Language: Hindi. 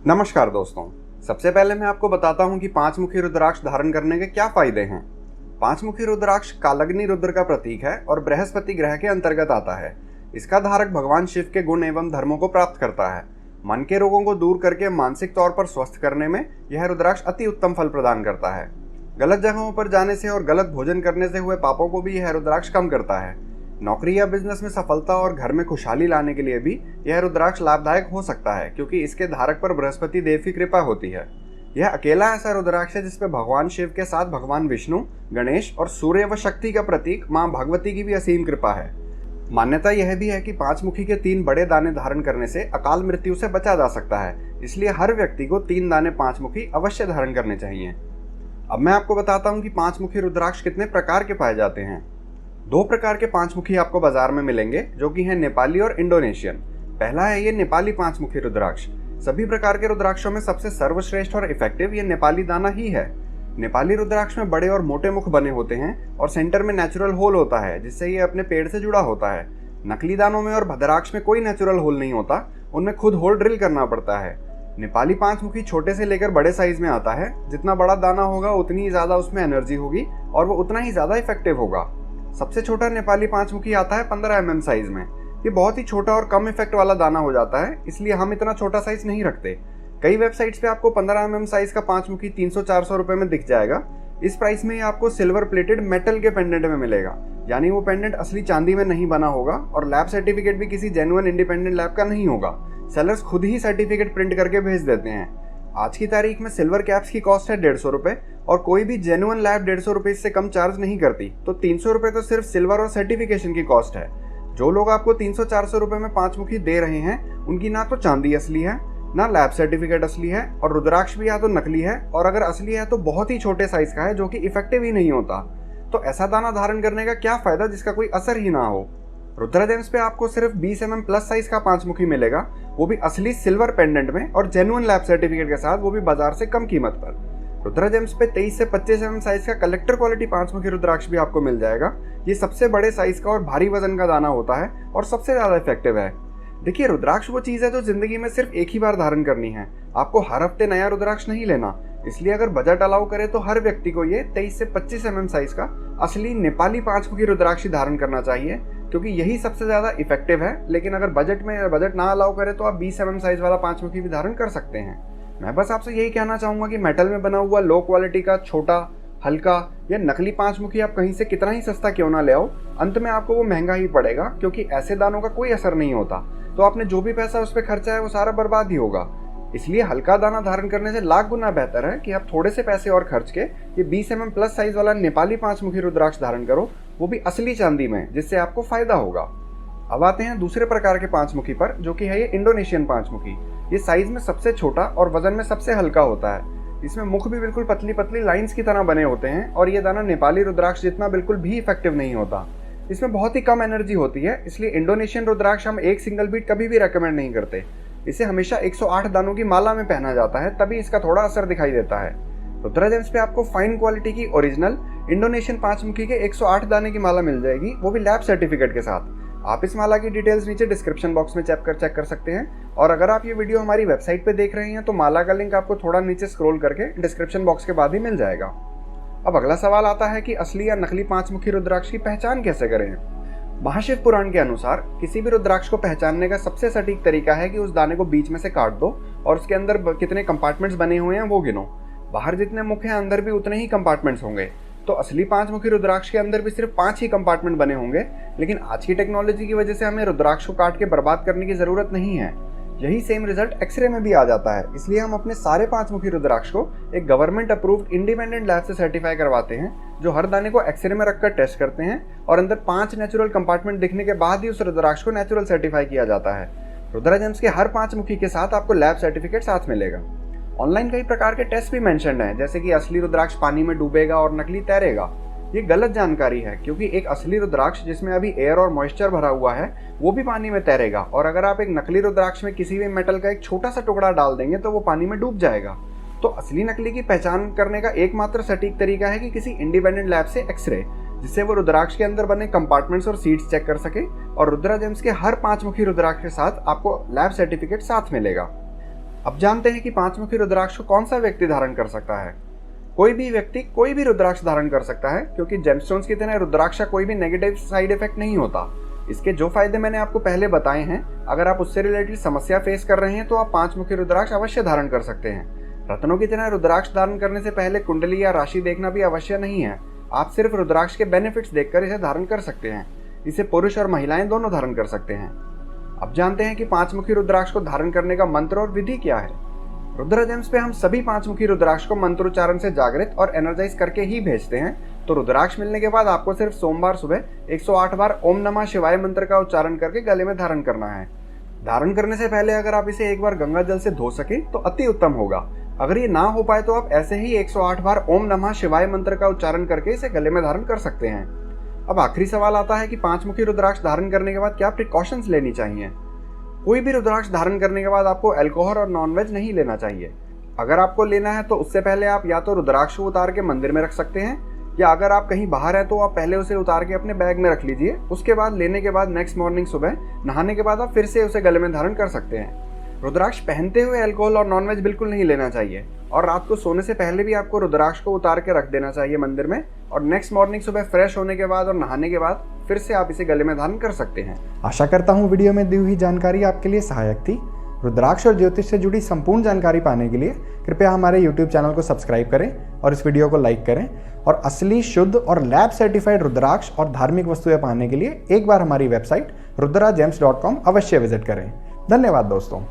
नमस्कार दोस्तों, सबसे पहले मैं आपको बताता हूं कि पांचमुखी रुद्राक्ष धारण करने के क्या फायदे हैं। पांचमुखी रुद्राक्ष कालग्नि रुद्र का प्रतीक है और बृहस्पति ग्रह के अंतर्गत आता है। इसका धारक भगवान शिव के गुण एवं धर्मों को प्राप्त करता है। मन के रोगों को दूर करके मानसिक तौर पर स्वस्थ करने में यह रुद्राक्ष अति उत्तम फल प्रदान करता है। गलत जगहों पर जाने से और गलत भोजन करने से हुए पापों को भी यह रुद्राक्ष कम करता है। नौकरी या बिजनेस में सफलता और घर में खुशहाली लाने के लिए भी यह रुद्राक्ष लाभदायक हो सकता है, क्योंकि इसके धारक पर बृहस्पति देव की कृपा होती है। यह अकेला ऐसा रुद्राक्ष है जिसपे भगवान शिव के साथ भगवान विष्णु, गणेश और सूर्य व शक्ति का प्रतीक मां भगवती की भी असीम कृपा है। मान्यता यह भी है कि पांचमुखी के 3 बड़े दाने धारण करने से अकाल मृत्यु से बचा जा सकता है, इसलिए हर व्यक्ति को 3 दाने पांचमुखी अवश्य धारण करने चाहिए। अब मैं आपको बताता हूँ कि पांचमुखी रुद्राक्ष कितने प्रकार के पाए जाते हैं। 2 प्रकार के पांचमुखी आपको बाजार में मिलेंगे, जो कि हैं नेपाली और इंडोनेशियन। पहला है ये नेपाली पांचमुखी रुद्राक्ष। सभी प्रकार के रुद्राक्षों में सबसे सर्वश्रेष्ठ और इफेक्टिव ये नेपाली दाना ही है। नेपाली रुद्राक्ष में बड़े और मोटे मुख बने होते हैं और सेंटर में नेचुरल होल होता है, जिससे ये अपने पेड़ से जुड़ा होता है। नकली दानों में और भद्राक्ष में कोई नेचुरल होल नहीं होता, उनमें खुद होल ड्रिल करना पड़ता है। नेपाली पांचमुखी छोटे से लेकर बड़े साइज में आता है। जितना बड़ा दाना होगा उतनी ही ज्यादा उसमें एनर्जी होगी और वो उतना ही ज्यादा इफेक्टिव होगा। सबसे छोटा नेपाली पांचमुखी आता है 15 mm साइज में। ये बहुत ही छोटा और कम इफेक्ट वाला दाना हो जाता है, इसलिए हम इतना छोटा साइज नहीं रखते। कई वेबसाइट्स पे आपको 15 mm साइज का पांचमुखी 300-400 रुपए में दिख जाएगा। इस प्राइस में आपको सिल्वर प्लेटेड मेटल के पेंडेंट में मिलेगा, यानी वो पेंडेंट असली चांदी में नहीं बना होगा और लैब सर्टिफिकेट भी किसी जेन्युइन इंडिपेंडेंट लैब का नहीं होगा। सेलर्स खुद ही सर्टिफिकेट प्रिंट करके भेज देते हैं। आज की तारीख में सिल्वर कैप्स की कॉस्ट है 150 रुपए और कोई भी जेन्युइन लैब 150 रुपए से कम चार्ज नहीं करती, तो 300 रुपए तो सिर्फ सिल्वर और सर्टिफिकेशन की कॉस्ट है। जो लोग आपको 300-400 रुपए में पांचमुखी दे रहे हैं, उनकी ना तो चांदी असली है, ना लैब सर्टिफिकेट असली है, और रुद्राक्ष भी या तो नकली है, और अगर असली है तो बहुत ही छोटे साइज का है, जो कि इफेक्टिव ही नहीं होता। तो ऐसा दाना धारण करने का क्या फायदा जिसका कोई असर ही ना हो। रुद्रा जेम्स पे आपको सिर्फ 20 mm प्लस साइज का पांचमुखी मिलेगा, वो भी असली सिल्वर पेंडेंट में और जेन्युइन लैब सर्टिफिकेट के साथ, वो भी बाजार से कम कीमत पर। रुद्रा जेम्स पे 23 से 25 mm साइज का कलेक्टर क्वालिटी पांचमुखी रुद्राक्ष भी आपको मिल जाएगा। ये सबसे बड़े साइज का और भारी वजन का दाना होता है और सबसे ज्यादा इफेक्टिव है। देखिए, रुद्राक्ष वो चीज है जो जिंदगी में सिर्फ एक ही बार धारण करनी है। आपको हर हफ्ते नया रुद्राक्ष नहीं लेना, इसलिए अगर बजट अलाउ करे तो हर व्यक्ति को ये 23 से 25 mm साइज का असली नेपाली पांचमुखी रुद्राक्ष धारण करना चाहिए, क्योंकि यही सबसे ज्यादा इफेक्टिव है। लेकिन अगर बजट ना अलाउ करे तो आप 20 mm साइज वाला पांचमुखी भी धारण कर सकते हैं। मैं बस आपसे यही कहना चाहूंगा कि मेटल में बना हुआ लो क्वालिटी का छोटा, हल्का या नकली पांचमुखी आप कहीं से कितना ही सस्ता क्यों ना ले आओ, अंत में आपको वो महंगा ही पड़ेगा, क्योंकि ऐसे दानों का कोई असर नहीं होता। तो आपने जो भी पैसा उस पर खर्चा है वो सारा बर्बाद ही होगा। इसलिए हल्का दाना धारण करने से लाख गुना बेहतर है कि आप थोड़े से पैसे और खर्च के ये 20 mm प्लस साइज वाला नेपाली पांचमुखी रुद्राक्ष धारण करो, वो भी असली चांदी में, जिससे आपको फायदा होगा। अब आते हैं दूसरे प्रकार के पांचमुखी पर, जो कि है ये इंडोनेशियन पांचमुखी। ये साइज में सबसे छोटा और वजन में सबसे हल्का होता है। इसमें मुख भी बिल्कुल पतली पतली लाइंस की तरह बने होते हैं और ये दाना नेपाली रुद्राक्ष जितना बिल्कुल भी इफेक्टिव नहीं होता। इसमें बहुत ही कम एनर्जी होती है, इसलिए इंडोनेशियन रुद्राक्ष हम एक सिंगल बीट कभी भी रेकमेंड नहीं करते। इसे हमेशा 108 दानों की माला में पहना जाता है, तभी इसका थोड़ा असर दिखाई देता है। रुद्रा जेम्स पे आपको फाइन क्वालिटी की ओरिजिनल इंडोनेशियन पांचमुखी के 108 दाने की माला मिल जाएगी, वो भी लैब सर्टिफिकेट के साथ। आप इस माला की डिटेल्स नीचे डिस्क्रिप्शन बॉक्स में चेक कर सकते हैं, और अगर आप ये वीडियो हमारी वेबसाइट पे देख रहे हैं तो माला का लिंक आपको थोड़ा नीचे स्क्रॉल करके डिस्क्रिप्शन बॉक्स के बाद ही मिल जाएगा। अब अगला सवाल आता है कि असली या नकली पांचमुखी रुद्राक्ष की पहचान कैसे करें। महाशिव पुराण के अनुसार किसी भी रुद्राक्ष को पहचानने का सबसे सटीक तरीका है कि उस दाने को बीच में से काट दो और उसके अंदर कितने कंपार्टमेंट्स बने हुए हैं वो गिनो। बाहर जितने मुख हैं, अंदर भी उतने ही कंपार्टमेंट्स होंगे। तो असली पांचमुखी रुद्राक्ष के अंदर भी सिर्फ 5 ही कंपार्टमेंट बने होंगे, लेकिन आज की टेक्नोलॉजी की वजह से हमें रुद्राक्ष को काट के बर्बाद करने की जरूरत नहीं है। यही सेम रिजल्ट एक्सरे में भी आ जाता है, इसलिए हम अपने सारे पांचमुखी रुद्राक्ष को एक गवर्नमेंट अप्रूव्ड इंडिपेंडेंट लैब से सर्टिफाई करवाते हैं, जो हर दाने को एक्सरे में रखकर टेस्ट करते हैं और अंदर 5 नेचुरल कंपार्टमेंट दिखने के बाद ही उस रुद्राक्ष को नेचुरल सर्टिफाई किया जाता है। रुद्रा जेम्स के हर पांचमुखी के साथ आपको लैब सर्टिफिकेट साथ मिलेगा। ऑनलाइन कई प्रकार के टेस्ट भी मेंशन्ड हैं, जैसे कि असली रुद्राक्ष पानी में डूबेगा और नकली तैरेगा। ये गलत जानकारी है, क्योंकि एक असली रुद्राक्ष जिसमें अभी एयर और मॉइस्चर भरा हुआ है वो भी पानी में तैरेगा, और अगर आप एक नकली रुद्राक्ष में किसी भी मेटल का एक छोटा सा टुकड़ा डाल देंगे तो वो पानी में डूब जाएगा। तो असली नकली की पहचान करने का एकमात्र सटीक तरीका है कि किसी इंडिपेंडेंट लैब से एक्सरे, जिससे वो रुद्राक्ष के अंदर बने कंपार्टमेंट्स और सीट्स चेक कर सके, और रुद्रा जेम्स के हर 5 मुखी रुद्राक्ष के साथ आपको लैब सर्टिफिकेट साथ मिलेगा। अब जानते हैं कि पांचमुखी रुद्राक्ष को कौन सा व्यक्ति धारण कर सकता है। कोई भी व्यक्ति कोई भी रुद्राक्ष धारण कर सकता है, क्योंकि जेमस्टोन्स की तरह रुद्राक्ष का कोई भी नेगेटिव साइड इफेक्ट नहीं होता। इसके जो फायदे मैंने आपको पहले बताए हैं, अगर आप उससे रिलेटेड समस्या फेस कर रहे हैं तो आप पांचमुखी रुद्राक्ष अवश्य धारण कर सकते हैं। रत्नों की तरह रुद्राक्ष धारण करने से पहले कुंडली या राशि देखना भी अवश्य नहीं है। आप सिर्फ रुद्राक्ष के बेनिफिट्स देखकर इसे धारण कर सकते हैं। इसे पुरुष और महिलाएं दोनों धारण कर सकते हैं। अब जानते हैं कि पांचमुखी रुद्राक्ष को धारण करने का मंत्र और विधि क्या है। रुद्रा जेम्स पे हम सभी पांचमुखी रुद्राक्ष को मंत्रोच्चारण से जागृत और एनर्जाइज करके ही भेजते हैं। तो रुद्राक्ष मिलने के बाद आपको सिर्फ सोमवार सुबह 108 बार ओम नमः शिवाय मंत्र का उच्चारण करके गले में धारण करना है। धारण करने से पहले अगर आप इसे एक बार गंगा जल से धो सके तो अति उत्तम होगा। अगर ये ना हो पाए तो आप ऐसे ही 108 बार ओम नमः शिवाय मंत्र का उच्चारण करके इसे गले में धारण कर सकते हैं। अब आखिरी सवाल आता है कि पांचमुखी रुद्राक्ष धारण करने के बाद क्या प्रिकॉशंस लेनी चाहिए। कोई भी रुद्राक्ष धारण करने के बाद आपको अल्कोहल और नॉनवेज नहीं लेना चाहिए। अगर आपको लेना है तो उससे पहले आप या तो रुद्राक्ष को उतार के मंदिर में रख सकते हैं, या अगर आप कहीं बाहर हैं तो आप पहले उसे उतार के अपने बैग में रख लीजिए। उसके बाद लेने के बाद नेक्स्ट मॉर्निंग सुबह नहाने के बाद आप फिर से उसे गले में धारण कर सकते हैं। रुद्राक्ष पहनते हुए अल्कोहल और नॉनवेज बिल्कुल नहीं लेना चाहिए, और रात को सोने से पहले भी आपको रुद्राक्ष को उतार के रख देना चाहिए मंदिर में, और नेक्स्ट मॉर्निंग सुबह फ्रेश होने के बाद और नहाने के बाद फिर से आप इसे गले में धारण कर सकते हैं। आशा करता हूँ वीडियो में दी हुई जानकारी आपके लिए सहायक थी। रुद्राक्ष और ज्योतिष से जुड़ी संपूर्ण जानकारी पाने के लिए कृपया हमारे YouTube चैनल को सब्सक्राइब करें और इस वीडियो को लाइक करें। और असली, शुद्ध और लैब सर्टिफाइड रुद्राक्ष और धार्मिक वस्तुएं पाने के लिए एक बार हमारी वेबसाइट rudragems.com अवश्य विजिट करें। धन्यवाद दोस्तों।